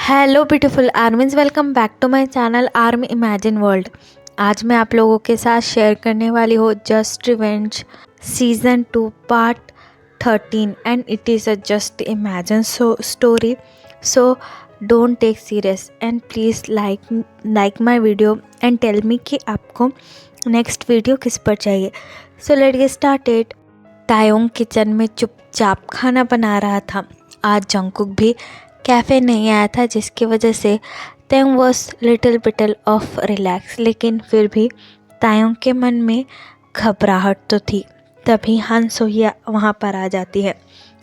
Hello beautiful armies, welcome back to my channel army imagine world. आज मैं आप लोगों के साथ शेयर करने वाली हूँ just revenge season 2 part 13 and it is a just imagine story. So don't take serious and please like my video and tell me कि आपको नेक्स्ट वीडियो किस पर चाहिए। So let's get started. Taeyong kitchen में चुपचाप खाना बना रहा था। आज जंगकुक भी कैफ़े नहीं आया था, जिसकी वजह से Taeyong was little bittle of relax, लेकिन फिर भी तायोंग के मन में घबराहट तो थी। तभी हान सोही वहाँ पर आ जाती है।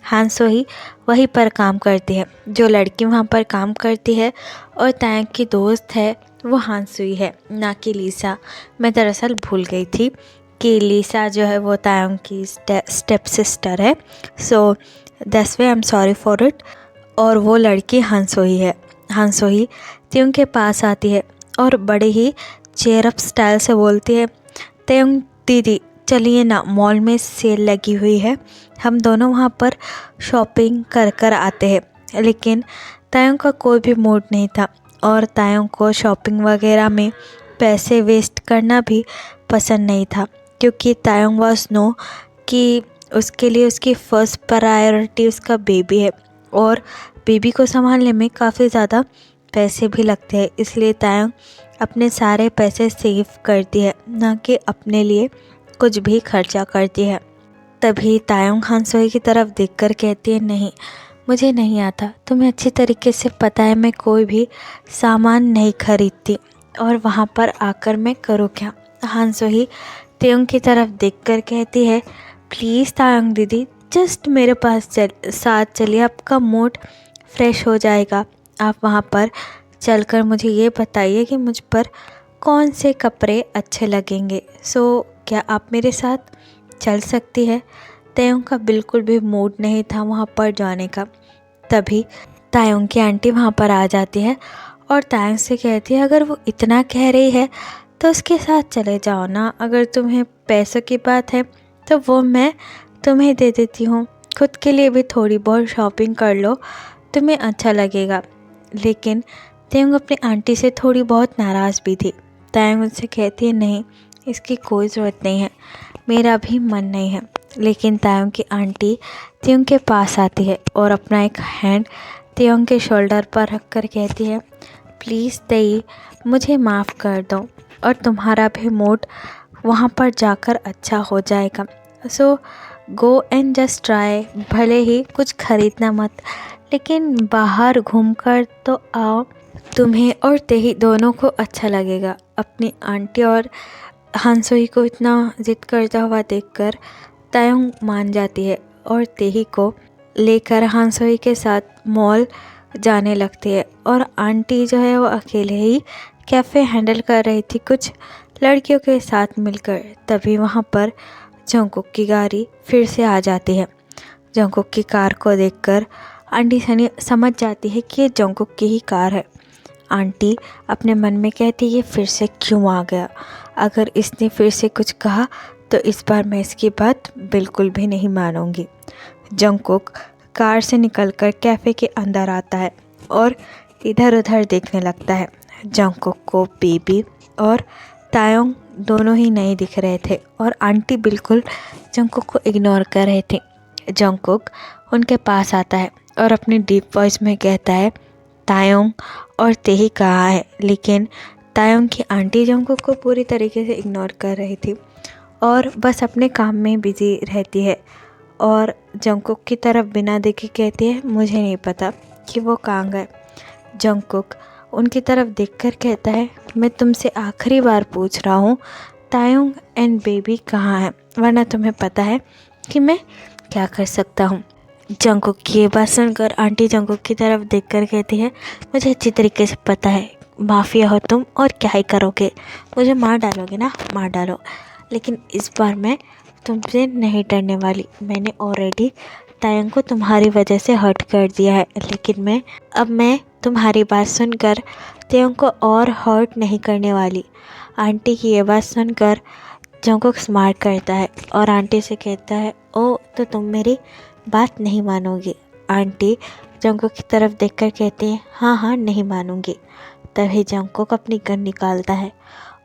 हान सोही वहीं पर काम करती है। जो लड़की वहाँ पर काम करती है और तायोंग की दोस्त है वो हान सोही है, ना कि लीसा। मैं दरअसल भूल गई थी कि लीसा जो है वो तायोंग की स्टेप सिस्टर है। So that's way I am sorry for it. और वो लड़की हान सोही है। हान सोही तायोंग के पास आती है और बड़े ही चेयर अप स्टाइल से बोलती है, तायोंग दीदी चलिए ना, मॉल में सेल लगी हुई है, हम दोनों वहाँ पर शॉपिंग कर कर आते हैं। लेकिन तायोंग का कोई भी मूड नहीं था और तायोंग को शॉपिंग वगैरह में पैसे वेस्ट करना भी पसंद नहीं था, क्योंकि तायोंग वाज नो कि उसके लिए उसकी फ़र्स्ट प्रायोरिटी उसका बेबी है और बेबी को संभालने में काफ़ी ज़्यादा पैसे भी लगते हैं। इसलिए तायोंग अपने सारे पैसे सेव करती है, ना कि अपने लिए कुछ भी खर्चा करती है। तभी तायोंग हान सोही की तरफ देखकर कहती है, नहीं मुझे नहीं आता, तुम्हें अच्छी तरीके से पता है मैं कोई भी सामान नहीं खरीदती, और वहाँ पर आकर मैं करूँ क्या। हान सोही तायोंग की तरफ देखकर कहती है, प्लीज़ तायोंग दीदी जस्ट मेरे पास साथ चलिए, आपका मूड फ्रेश हो जाएगा। आप वहाँ पर चलकर मुझे ये बताइए कि मुझ पर कौन से कपड़े अच्छे लगेंगे। सो क्या आप मेरे साथ चल सकती है। तायोंग का बिल्कुल भी मूड नहीं था वहाँ पर जाने का। तभी तायोंग की आंटी वहाँ पर आ जाती है और तायोंग से कहती है, अगर वो इतना कह रही है तो उसके साथ चले जाओ ना। अगर तुम्हें पैसों की बात है तो वो मैं तुम्हें दे देती हूँ, खुद के लिए भी थोड़ी बहुत शॉपिंग कर लो, तुम्हें अच्छा लगेगा। लेकिन तायोंग अपनी आंटी से थोड़ी बहुत नाराज़ भी थी। तायोंग उनसे कहती है, नहीं इसकी कोई ज़रूरत नहीं है, मेरा भी मन नहीं है। लेकिन तायोंग की आंटी तायोंग के पास आती है और अपना एक हैंड तायोंग के शोल्डर पर रख कर कहती है, प्लीज़ ताई मुझे माफ़ कर दो और तुम्हारा भी मूड वहाँ पर जाकर अच्छा हो जाएगा। सो गो एंड जस्ट ट्राई, भले ही कुछ खरीदना मत, लेकिन बाहर घूमकर तो आओ, तुम्हें और तेही दोनों को अच्छा लगेगा। अपनी आंटी और हान सोही को इतना जिद करता हुआ देखकर तायोंग मान जाती है और तेही को लेकर हान सोही के साथ मॉल जाने लगती है। और आंटी जो है वो अकेले ही कैफ़े हैंडल कर रही थी कुछ लड़कियों के साथ मिलकर। तभी वहाँ पर जंगकुक की गाड़ी फिर से आ जाती है। जंगकुक की कार को देखकर आंटी सनी समझ जाती है कि ये जंगकुक की ही कार है। आंटी अपने मन में कहती है, ये फिर से क्यों आ गया, अगर इसने फिर से कुछ कहा तो इस बार मैं इसकी बात बिल्कुल भी नहीं मानूंगी। जंगकुक कार से निकलकर कैफ़े के अंदर आता है और इधर उधर देखने लगता है। जंगकुक को बेबी और तायोंग दोनों ही नहीं दिख रहे थे और आंटी बिल्कुल जंगकुक को इग्नोर कर रहे थे। जंगकुक उनके पास आता है और अपनी डीप वॉइस में कहता है, तायोंग और तेही कहाँ है। लेकिन तायोंग की आंटी जंगकुक को पूरी तरीके से इग्नोर कर रही थी और बस अपने काम में बिजी रहती है। और जंगकुक की तरफ बिना देखे कहती है, मुझे नहीं पता कि वो कहाँ गए। जंगकुक उनकी तरफ देखकर कहता है, मैं तुमसे आखिरी बार पूछ रहा हूँ, तायोंग एंड बेबी कहाँ है, वरना तुम्हें पता है कि मैं क्या कर सकता हूँ। जंगकुक की ये बात सुनकर आंटी जंगकुक की तरफ देखकर कहती है, मुझे अच्छी तरीके से पता है, माफिया हो तुम और क्या ही करोगे, मुझे मार डालोगे ना, मार डालो, लेकिन इस बार मैं तुमसे नहीं डरने वाली। मैंने ऑलरेडी तायोंग को तुम्हारी वजह से हर्ट कर दिया है, लेकिन अब मैं तुम्हारी बात सुनकर तायोंग को और हर्ट नहीं करने वाली। आंटी की ये बात सुनकर जंगकुक स्मार्ट करता है और आंटी से कहता है, ओ तो तुम मेरी बात नहीं मानोगी। आंटी जंगकुक की तरफ देखकर कहती है, हाँ हाँ नहीं मानूंगी। तभी जंगकुक अपनी गन निकालता है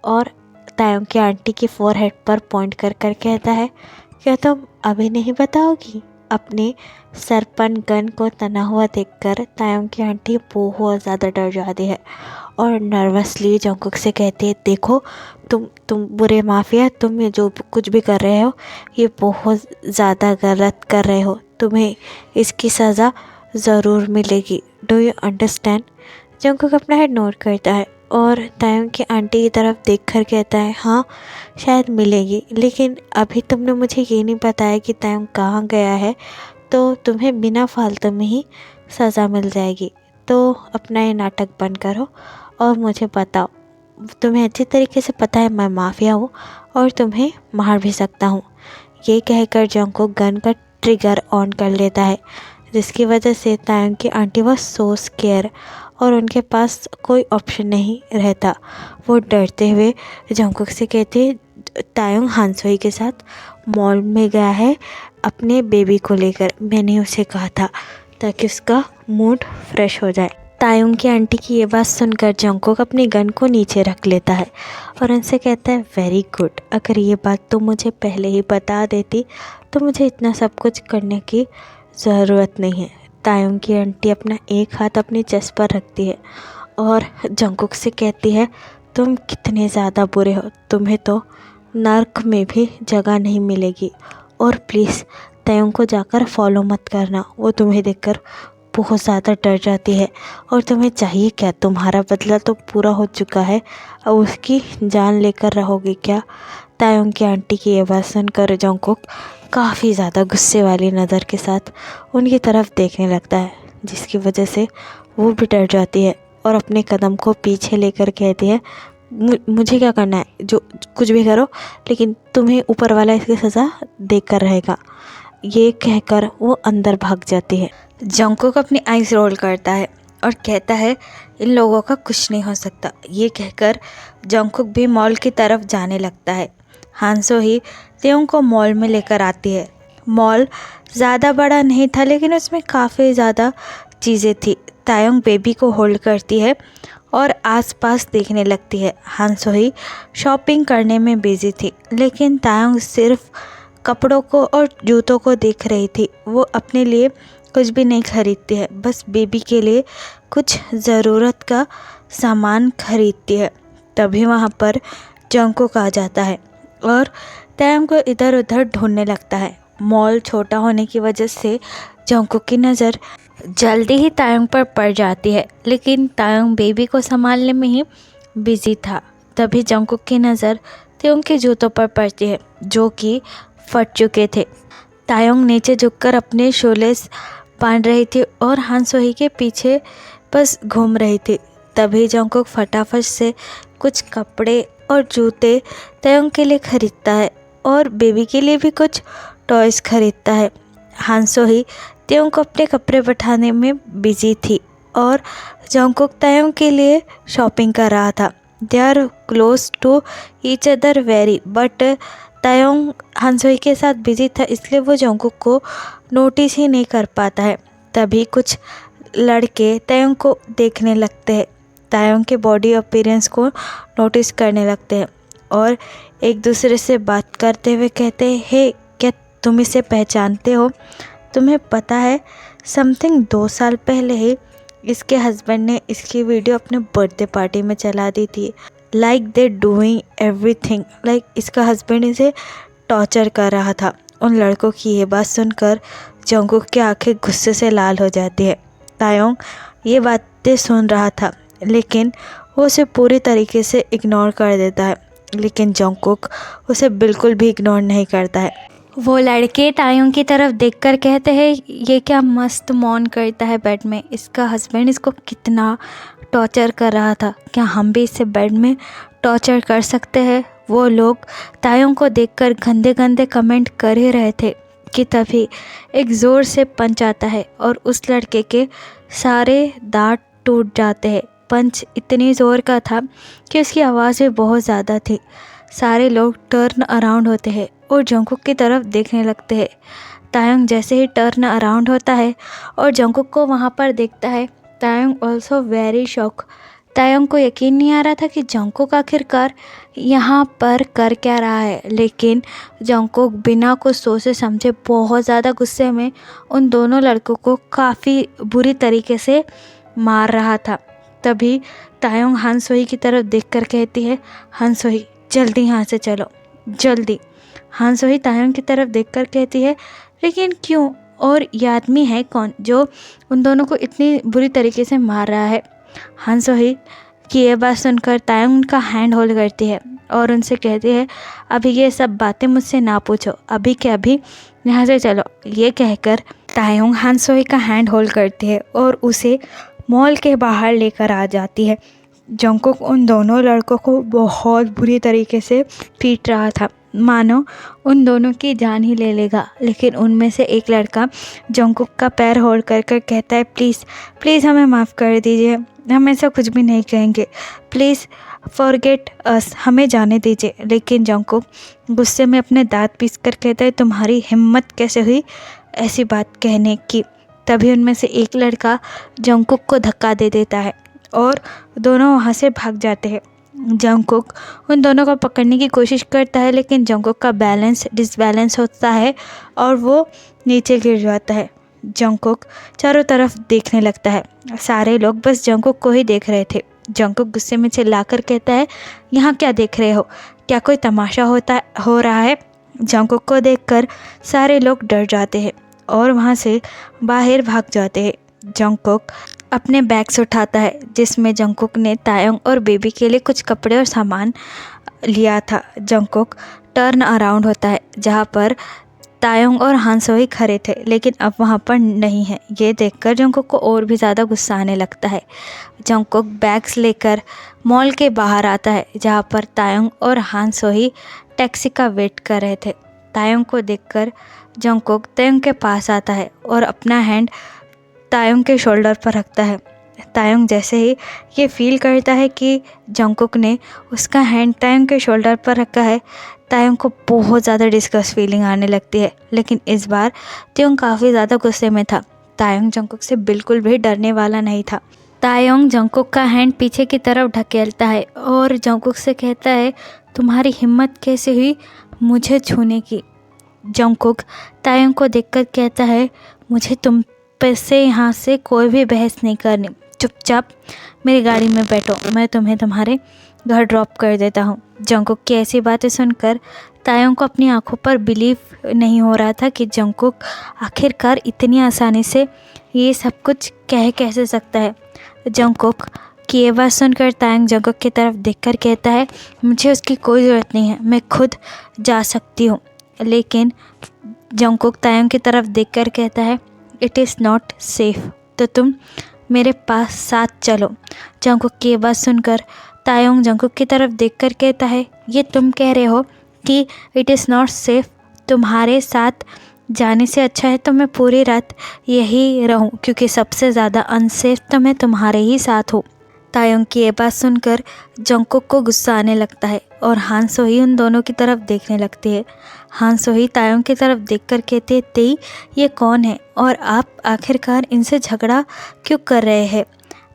और तायोंग की आंटी की फोरहेड पर पॉइंट कर कर कहता है, क्या तुम अभी नहीं बताओगी? अपने सरपन गन को तना हुआ देखकर तायोंग की आंटी बहुत ज़्यादा डर जाती है और नर्वसली जंगकुक से कहती है, देखो तुम बुरे माफिया, तुम ये जो कुछ भी कर रहे हो ये बहुत ज़्यादा गलत कर रहे हो, तुम्हें इसकी सज़ा ज़रूर मिलेगी। Do you understand? जंगकुक अपना हेड नोट करता है और तायोंग की आंटी की तरफ देखकर कहता है, हाँ शायद मिलेगी, लेकिन अभी तुमने मुझे ये नहीं बताया कि तायोंग कहाँ गया है, तो तुम्हें बिना फालतू में ही सज़ा मिल जाएगी। तो अपना ये नाटक बंद करो और मुझे बताओ। तुम्हें अच्छी तरीके से पता है मैं माफिया हूँ और तुम्हें मार भी सकता हूँ। ये कहकर जंगकुक गन का ट्रिगर ऑन कर लेता है, जिसकी वजह से तायोंग की आंटी वॉज सो स्केयर और उनके पास कोई ऑप्शन नहीं रहता। वो डरते हुए जंगकुक से कहते हैं, तायोंग हानसोई के साथ मॉल में गया है अपने बेबी को लेकर, मैंने उसे कहा था ताकि उसका मूड फ्रेश हो जाए। तायोंग की आंटी की ये बात सुनकर जंगकुक अपनी गन को नीचे रख लेता है और उनसे कहता है, वेरी गुड, अगर ये बात तुम मुझे पहले ही बता देती तो मुझे इतना सब कुछ करने की ज़रूरत नहीं है। तायोंग की आंटी अपना एक हाथ अपनी चेस्ट पर रखती है और जंगकुक से कहती है, तुम कितने ज़्यादा बुरे हो, तुम्हें तो नर्क में भी जगह नहीं मिलेगी। और प्लीज़ तायोंग को जाकर फॉलो मत करना, वो तुम्हें देखकर बहुत ज़्यादा डर जाती है। और तुम्हें चाहिए क्या? तुम्हारा बदला तो पूरा हो चुका है, अब उसकी जान लेकर रहोगे क्या? तायोंग की आंटी की ये बात सुनकर जंगकुक काफ़ी ज़्यादा गुस्से वाली नज़र के साथ उनकी तरफ देखने लगता है, जिसकी वजह से वो भी डर जाती है और अपने कदम को पीछे लेकर कहती है, मुझे क्या करना है, जो कुछ भी करो, लेकिन तुम्हें ऊपर वाला इसकी सज़ा देकर रहेगा। ये कहकर वो अंदर भाग जाती है। जंगकुक अपनी आइज़ रोल करता है और कहता है, इन लोगों का कुछ नहीं हो सकता। ये कहकर जंगकुक भी मॉल की तरफ जाने लगता है। हानसो ही तायोंग को मॉल में लेकर आती है। मॉल ज़्यादा बड़ा नहीं था, लेकिन उसमें काफ़ी ज़्यादा चीज़ें थी। तायोंग बेबी को होल्ड करती है और आसपास देखने लगती है। हानसो ही शॉपिंग करने में बिजी थी, लेकिन तायोंग सिर्फ कपड़ों को और जूतों को देख रही थी। वो अपने लिए कुछ भी नहीं खरीदती है, बस बेबी के लिए कुछ ज़रूरत का सामान खरीदती है। तभी वहाँ पर जंगकुक आ जाता है और तायोंग को इधर उधर ढूंढने लगता है। मॉल छोटा होने की वजह से जंगकुक की नज़र जल्दी ही तायोंग पर पड़ जाती है, लेकिन तायोंग बेबी को संभालने में ही बिजी था। तभी जंगकुक की नज़र तायोंग के जूतों पर पड़ती है, जो कि फट चुके थे। तायोंग नीचे झुककर अपने शोलेस बांध रही थी और हानसोही के पीछे बस घूम रही थी। तभी जंगकुक फटाफट से कुछ कपड़े और जूते तायोंग के लिए खरीदता है और बेबी के लिए भी कुछ टॉयज़ खरीदता है। हानसोही तायोंग को अपने कपड़े बैठाने में बिजी थी और जंगकुक तायोंग के लिए शॉपिंग कर रहा था। They are close to each other very, but Taeyong Han Sohee के साथ बिजी था, इसलिए वो जंगकुक को नोटिस ही नहीं कर पाता है। तभी कुछ लड़के तायोंग को देखने लगते हैं, तायोंग के बॉडी अपीयरेंस को नोटिस करने लगते हैं और एक दूसरे से बात करते हुए कहते हैं, हे क्या तुम इसे पहचानते हो? तुम्हें पता है समथिंग 2 साल पहले ही इसके हस्बैंड ने इसकी वीडियो अपने बर्थडे पार्टी में चला दी थी। Like they doing everything, like इसका हस्बैंड इसे टॉर्चर कर रहा था। उन लड़कों की ये बात सुनकर जंगकुक की आंखें गुस्से से लाल हो जाती है। तायोंग ये बातें सुन रहा था, लेकिन वो उसे पूरी तरीके से इग्नोर कर देता है, लेकिन जंगकुक उसे बिल्कुल भी इग्नोर नहीं करता है। वो लड़के तायोंग की तरफ देखकर कहते हैं, ये क्या मस्त मौन करता है बेड में, इसका हस्बैंड इसको कितना टॉर्चर कर रहा था, क्या हम भी इसे बेड में टॉर्चर कर सकते हैं? वो लोग तायोंग को देखकर गंदे गंदे कमेंट कर ही रहे थे कि तभी एक ज़ोर से पंच आता है और उस लड़के के सारे दांत टूट जाते हैं। पंच इतनी ज़ोर का था कि उसकी आवाज़ भी बहुत ज़्यादा थी। सारे लोग टर्न अराउंड होते हैं और जंगकुक की तरफ देखने लगते हैं। तायंग जैसे ही टर्न अराउंड होता है और जंगकुक को वहाँ पर देखता है, Tayang also very shock. Tayang को यकीन नहीं आ रहा था कि जंगकुक आखिरकार यहाँ पर कर क्या रहा है, लेकिन जंगकुक बिना कुछ सोचे समझे बहुत ज़्यादा गुस्से में उन दोनों लड़कों को काफ़ी बुरी तरीके से मार रहा था। तभी तायंग हान सोही की तरफ देखकर कहती है, हान सोही जल्दी यहाँ से चलो, जल्दी। हान सोही तायंग की तरफ देखकर कहती है, लेकिन क्यों, और ये आदमी है कौन जो उन दोनों को इतनी बुरी तरीके से मार रहा है। हान सोही की ये बात सुनकर तायंग उनका हैंड होल्ड करती है और उनसे कहती है, अभी ये सब बातें मुझसे ना पूछो, अभी के अभी यहाँ से चलो। ये कहकर तायंग हान सोही का हैंड होल्ड करती है और उसे मॉल के बाहर लेकर आ जाती है। जंगकुक उन दोनों लड़कों को बहुत बुरी तरीके से पीट रहा था, मानो उन दोनों की जान ही ले लेगा। लेकिन उनमें से एक लड़का जंगकुक का पैर होल्ड कर कर कहता है, प्लीज़ प्लीज़ हमें माफ़ कर दीजिए, हम ऐसा कुछ भी नहीं कहेंगे, प्लीज़ फॉरगेट अस, हमें जाने दीजिए। लेकिन जंगकुक गुस्से में अपने दांत पीस कर कहता है, तुम्हारी हिम्मत कैसे हुई ऐसी बात कहने की। तभी उनमें से एक लड़का जंगकुक को धक्का दे देता है और दोनों वहाँ से भाग जाते हैं। जंगकुक उन दोनों को पकड़ने की कोशिश करता है, लेकिन जंगकुक का बैलेंस डिसबैलेंस होता है और वो नीचे गिर जाता है। जंगकुक चारों तरफ देखने लगता है, सारे लोग बस जंगकुक को ही देख रहे थे। जंगकुक गुस्से में चिल्लाकर कहता है, यहाँ क्या देख रहे हो, क्या कोई तमाशा हो रहा है। जंगकुक को देखकर सारे लोग डर जाते हैं और वहाँ से बाहर भाग जाते हैं। जंगकुक अपने बैग्स उठाता है जिसमें जंगकुक ने तायंग और बेबी के लिए कुछ कपड़े और सामान लिया था। जंगकुक टर्न अराउंड होता है जहाँ पर तायंग और हान सोही खड़े थे, लेकिन अब वहाँ पर नहीं है। ये देखकर जंगकुक को और भी ज़्यादा गुस्सा आने लगता है। जंगकुक बैग्स लेकर मॉल के बाहर आता है जहाँ पर तायंग और हान सोही टैक्सी का वेट कर रहे थे। तायंग को देखकर जंगकुक तायंग के पास आता है और अपना हैंड तायंग के शोल्डर पर रखता है। तायंग जैसे ही ये फील करता है कि जंगकुक ने उसका हैंड तायंग के शोल्डर पर रखा है, तायंग को बहुत ज़्यादा डिस्गस्ट फीलिंग आने लगती है। लेकिन इस बार तायंग काफ़ी ज़्यादा गुस्से में था। तायंग जंगकुक से बिल्कुल भी डरने वाला नहीं था। तायंग जंगकुक का हैंड पीछे की तरफ ढकेलता है और जंगकुक से कहता है, तुम्हारी हिम्मत कैसे हुई मुझे छूने की। जंगकुक तायंग को देखकर कहता है, मुझे तुम से यहाँ से कोई भी बहस नहीं करनी, चुपचाप मेरी गाड़ी में बैठो, मैं तुम्हें तुम्हारे घर ड्रॉप कर देता हूँ। जंगकुक की ऐसी बातें सुनकर तायंग को अपनी आंखों पर बिलीव नहीं हो रहा था कि जंगकुक आखिरकार इतनी आसानी से ये सब कुछ कह कैसे सकता है। जंगकुक की ये बात सुनकर तायंग जंगकुक की तरफ देखकर कहता है, मुझे उसकी कोई ज़रूरत नहीं है, मैं खुद जा सकती हूँ। लेकिन जंगकुक तायंग की तरफ देखकर कहता है, इट इज़ नॉट सेफ़, तो तुम मेरे पास साथ चलो। जंगकुक की ये बात सुनकर तायंग जंगकुक की तरफ देखकर कहता है, ये तुम कह रहे हो कि इट इज़ नॉट सेफ़, तुम्हारे साथ जाने से अच्छा है तो मैं पूरी रात यही रहूं, क्योंकि सबसे ज़्यादा अनसेफ तो मैं तुम्हारे ही साथ हूँ। तायंग की ये बात सुनकर जंगकुक को गुस्सा आने लगता है और हान सोही उन दोनों की तरफ देखने लगती है। हान सोही तायंग की तरफ देखकर कहते हैं, तेई ये कौन है और आप आखिरकार इनसे झगड़ा क्यों कर रहे हैं।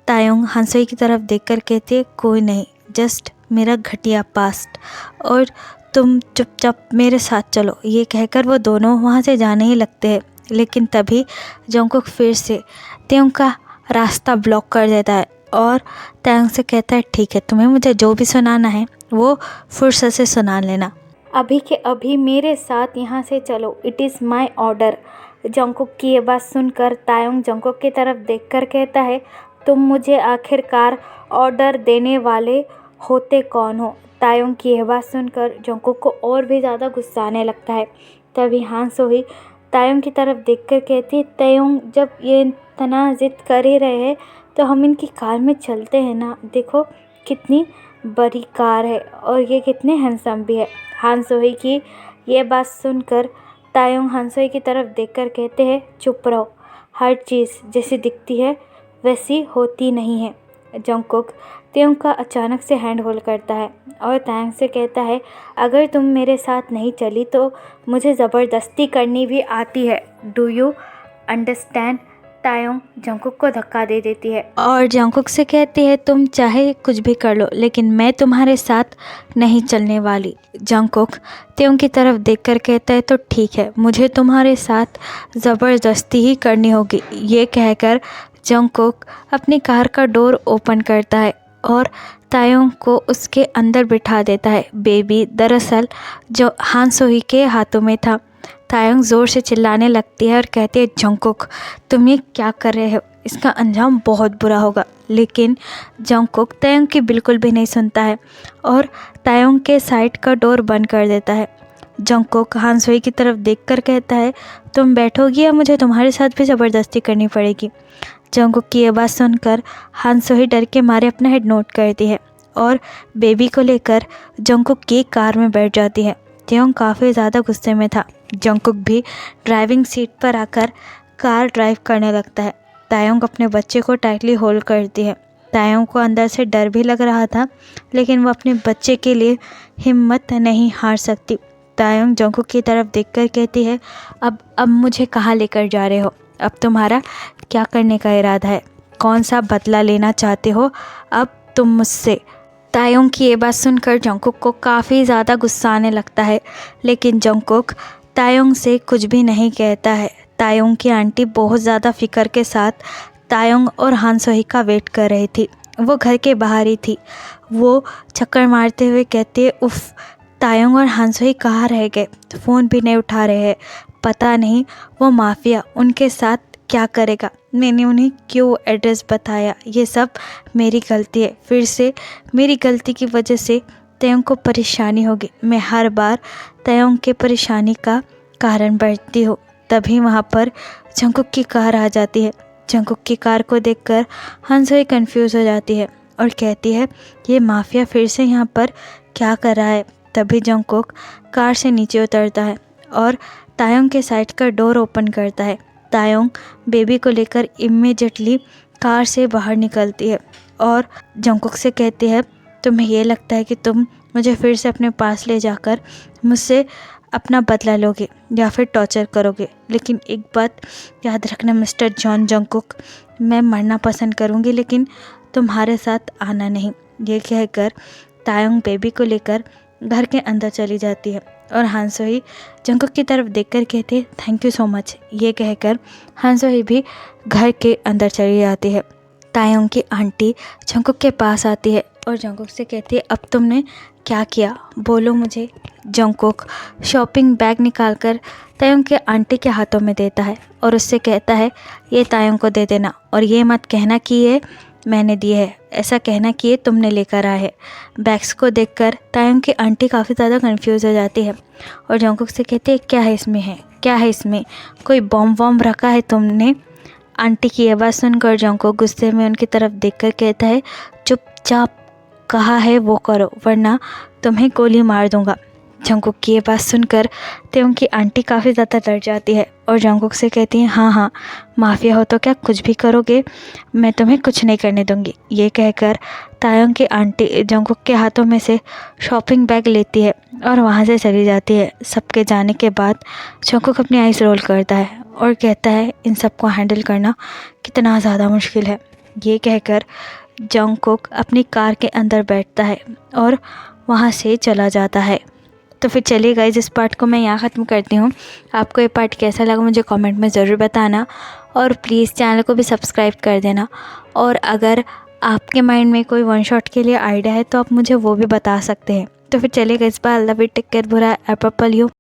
तायंग हान सोही की तरफ देखकर कहते हैं, कोई नहीं, जस्ट मेरा घटिया पास्ट, और तुम चुपचाप मेरे साथ चलो। ये कहकर वो दोनों वहाँ से जाने ही लगते हैं। लेकिन तभी जंगकुक फिर से तायंग का रास्ता ब्लॉक कर देता है और तायंग से कहता है, ठीक है, तुम्हें मुझे जो भी सुनाना है वो फुर्सत से सुना लेना, अभी के अभी मेरे साथ यहाँ से चलो, it is my order. Jungkook की ये बात सुनकर तायंग जंगकुक की तरफ देखकर कहता है, तुम मुझे आखिरकार ऑर्डर देने वाले होते कौन हो। तायंग की यह बात सुनकर जंगकुक को और भी ज़्यादा गुस्सा आने लगता है। तभी हान सोही तायंग की तरफ देखकर कहती है, तायंग जब ये इतना जिद कर ही रहे हैं तो हम इनकी कार में चलते हैं ना, देखो कितनी बड़ी कार है और ये कितने हैंडसम भी है। हान सोही की ये बात सुनकर तायंग हान सोही की तरफ देखकर कहते हैं, चुप रहो, हर चीज़ जैसी दिखती है वैसी होती नहीं है। जंगकुक ताeyong का अचानक से हैंड होल्ड करता है और ताeyong से कहता है, अगर तुम मेरे साथ नहीं चली तो मुझे ज़बरदस्ती करनी भी आती है। Do you understand? Taeyong Jungkook को धक्का दे देती है और जंगकुक से कहती है, तुम चाहे कुछ भी कर लो लेकिन मैं तुम्हारे साथ नहीं चलने वाली। जंगकुक ताeyong की तरफ देखकर कहता है, तो ठीक है, मुझे तुम्हारे साथ ज़बरदस्ती ही करनी होगी। ये कहकर जंगकुक अपनी कार का डोर ओपन करता है और ताeyong को उसके अंदर बिठा देता है। बेबी दरअसल जो हान सोही के हाथों में था। ताeyong ज़ोर से चिल्लाने लगती है और कहती है, जंगकुक तुम ये क्या कर रहे हो, इसका अंजाम बहुत बुरा होगा। लेकिन जंगकुक ताeyong की बिल्कुल भी नहीं सुनता है और ताeyong के साइड का डोर बंद कर देता है। जंगकुक हान सोही की तरफ देखकर कहता है, तुम बैठोगी या मुझे तुम्हारे साथ भी ज़बरदस्ती करनी पड़ेगी? जंगकुक की ये बात सुनकर हान सोही डर के मारे अपना हेड नोट करती है और बेबी को लेकर जंगकुक की कार में बैठ जाती है। ताeyong काफ़ी ज़्यादा गुस्से में था। जंगकुक भी ड्राइविंग सीट पर आकर कार ड्राइव करने लगता है। ताeyong अपने बच्चे को टाइटली होल्ड करती है। ताeyong को अंदर से डर भी लग रहा था लेकिन वो अपने बच्चे के लिए हिम्मत नहीं हार सकती। ताeyong जंगकुक की तरफ देखकर कहती है, अब मुझे कहाँ लेकर जा रहे हो? अब तुम्हारा क्या करने का इरादा है? कौन सा बदला लेना चाहते हो अब तुम मुझसे? ताeyong की ये बात सुनकर जंगकुक को काफ़ी ज़्यादा गुस्सा आने लगता है लेकिन जंगकुक ताeyong से कुछ भी नहीं कहता है। ताeyong की आंटी बहुत ज़्यादा फिक्र के साथ ताeyong और हान सोही का वेट कर रही थी। वो घर के बाहर ही थी। वो चक्कर मारते हुए कहती है, उफ़, ताeyong और हान सोही कहाँ रह गए? फ़ोन भी नहीं उठा रहे हैं। पता नहीं वो माफिया उनके साथ क्या करेगा। मैंने उन्हें क्यों एड्रेस बताया? ये सब मेरी गलती है। फिर से मेरी गलती की वजह से ताeyong को परेशानी होगी। मैं हर बार ताeyong के परेशानी का कारण बनती हूँ। तभी वहाँ पर जंगकुक की कार आ जाती है। जंगकुक की कार को देखकर हान सोही कंफ्यूज हो जाती है और कहती है, ये माफिया फिर से यहाँ पर क्या कर रहा है? तभी जंगकुक कार से नीचे उतरता है और ताeyong के साइड का डोर ओपन करता है। ताeyong बेबी को लेकर इमीडिएटली कार से बाहर निकलती है और जंगकुक से कहती है, तुम्हें ये लगता है कि तुम मुझे फिर से अपने पास ले जाकर मुझसे अपना बदला लोगे या फिर टॉर्चर करोगे, लेकिन एक बात याद रखना मिस्टर जॉन जंगकुक, मैं मरना पसंद करूँगी लेकिन तुम्हारे साथ आना नहीं। ये कहकर ताeyong बेबी को लेकर घर के अंदर चली जाती है और हान सोही जंगकुक की तरफ देखकर कहती है, थैंक यू सो मच। ये कहकर हान सोही भी घर के अंदर चली जाती है। ताeyong की आंटी जंगकुक के पास आती है और जंगकुक से कहती है, अब तुमने क्या किया, बोलो मुझे। जंगकुक शॉपिंग बैग निकालकर ताeyong के आंटी के हाथों में देता है और उससे कहता है, ये ताeyong को दे देना और ये मत कहना कि ये मैंने दिए है, ऐसा कहना कि ये तुमने लेकर आए है। बैग्स को देखकर ताeyong की आंटी काफ़ी ज़्यादा कंफ्यूज हो जाती है और जंगकुक से कहती है, क्या है इसमें? क्या है इसमें? कोई बॉम्ब वॉम्ब रखा है तुमने? आंटी की ये बात सुनकर जंगकुक गुस्से में उनकी तरफ देखकर कहता है, चुपचाप कहा है वो करो वरना तुम्हें गोली मार दूंगा। जंगकुक की ये बात सुनकर ताeyong की आंटी काफ़ी ज़्यादा डर जाती है और जंगकुक से कहती है, हाँ, माफिया हो तो क्या कुछ भी करोगे, मैं तुम्हें कुछ नहीं करने दूंगी। ये कहकर ताeyong की आंटी जंगकुक के हाथों में से शॉपिंग बैग लेती है और वहाँ से चली जाती है। सबके जाने के बाद जंगकुक अपनी आइस रोल करता है और कहता है, इन सबको हैंडल करना कितना ज़्यादा मुश्किल है। ये कहकर जंगकुक अपनी कार के अंदर बैठता है और वहाँ से चला जाता है। तो फिर चलिए गाइस, इस पार्ट को मैं यहाँ ख़त्म करती हूँ। आपको ये पार्ट कैसा लगा मुझे कमेंट में ज़रूर बताना और प्लीज़ चैनल को भी सब्सक्राइब कर देना। और अगर आपके माइंड में कोई वन शॉट के लिए आइडिया है तो आप मुझे वो भी बता सकते हैं। तो फिर चलिए guys, bye, love you, take care, बुरा एप्पल यू।